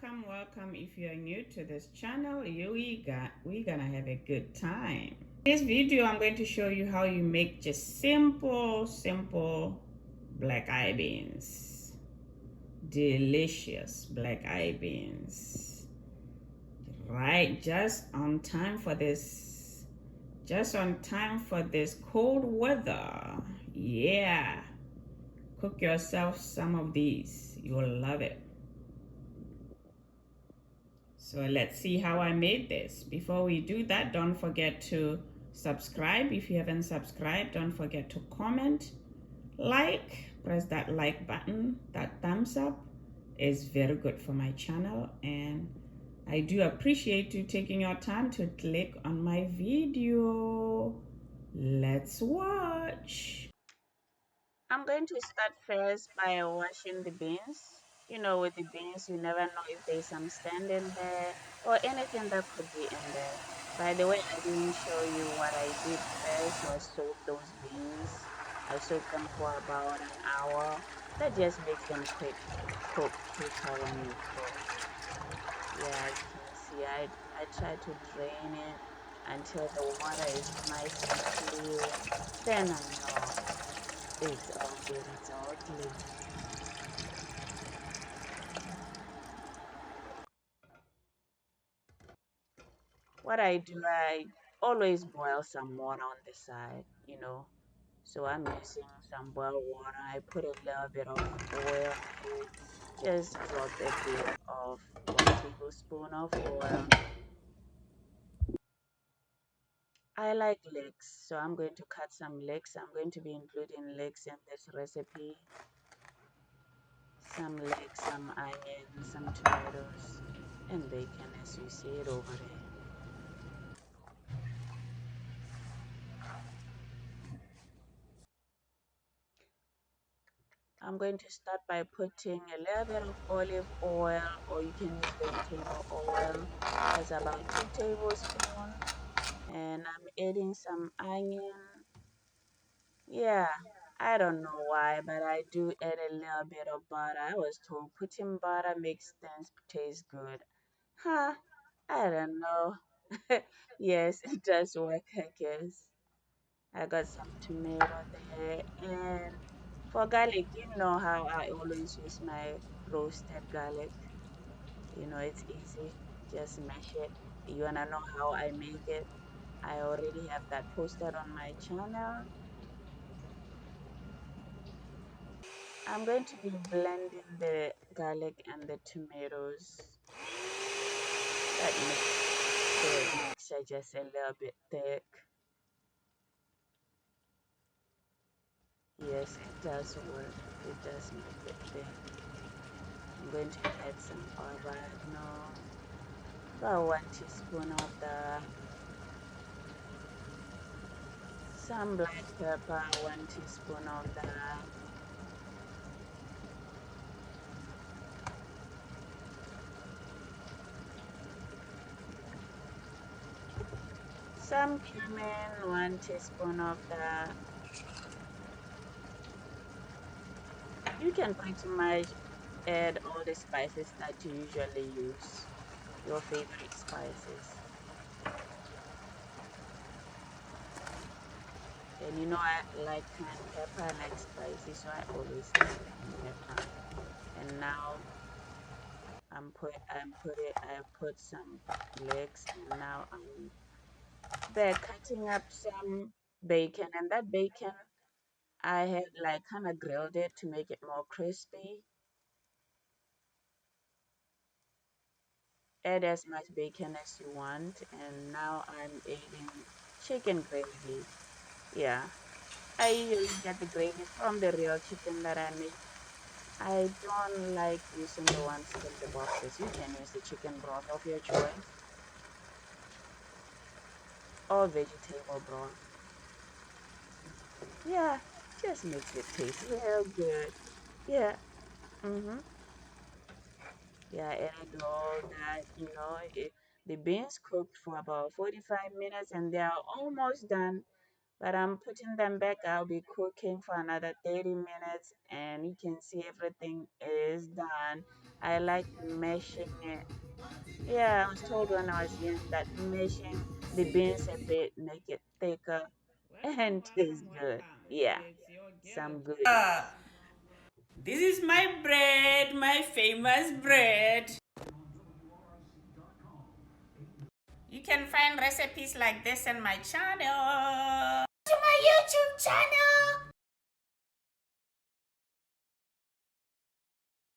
welcome. If you are new to this channel, we're gonna have a good time. In this video, I'm going to show you how you make just simple black eye beans. Delicious black eye beans. Right, just on time for this. Just on time for this cold weather. Yeah. Cook yourself some of these. You will love it. So let's see how I made this. Before we do that, don't forget to subscribe. If you haven't subscribed, don't forget to comment, like, press that like button. That thumbs up is very good for my channel, and I do appreciate you taking your time to click on my video. Let's watch. I'm going to start first by washing the beans. You know, with the beans, you never know if there's some sand in there or anything that could be in there. By the way, I didn't show you what I did first was soak those beans. I soaked them for about an hour. That just makes them cook quicker when you cook. Yeah, as you can see, I try to drain it until the water is nice and clear. Then I know it's all good, it's all clean. What I do, I always boil some water on the side, you know. So I'm using some boiled water. I put a little bit of oil in it. Just drop a bit of 1 tablespoon of oil. I like leeks, so I'm going to cut some leeks. I'm going to be including leeks in this recipe. Some leeks, some onions, some tomatoes, and bacon as you see it over there. I'm going to start by putting a little bit of olive oil, or you can use vegetable oil. That's about 2 tablespoons. And I'm adding some onion. Yeah, I don't know why, but I do add a little bit of butter. I was told putting butter makes things taste good. Huh? I don't know. Yes, it does work, I guess. I got some tomato there. And for garlic, you know how I always use my roasted garlic. You know, it's easy. Just mash it. You wanna know how I make it? I already have that posted on my channel. I'm going to be blending the garlic and the tomatoes. That makes the mixture just a little bit thick. Yes, it does work. It does make it thick. I'm going to add some oregano, about 1 teaspoon of that, some black pepper, 1 teaspoon of that, some cumin, 1 teaspoon of that. You can pretty much add all the spices that you usually use, your favorite spices. And you know I like cayenne pepper, I like spicy, so I always add cayenne pepper. And now I put some leeks, and now I'm back cutting up some bacon, and that bacon I had like kind of grilled it to make it more crispy. Add as much bacon as you want, and now I'm adding chicken gravy. Yeah, I usually get the gravy from the real chicken that I make. I don't like using the ones in the boxes. You can use the chicken broth of your choice or vegetable broth. Yeah, just makes it taste real good. Yeah. Mm-hmm. Yeah, and I do all that, the beans cooked for about 45 minutes and they are almost done. But I'm putting them back. I'll be cooking for another 30 minutes and you can see everything is done. I like mashing it. Yeah, I was told when I was young that mashing the beans a bit make it thicker Welcome, and taste welcome, good. welcome. Yeah, It's your girl. some goodies. This is my bread, my famous bread. You can find recipes like this in my channel. To my YouTube channel.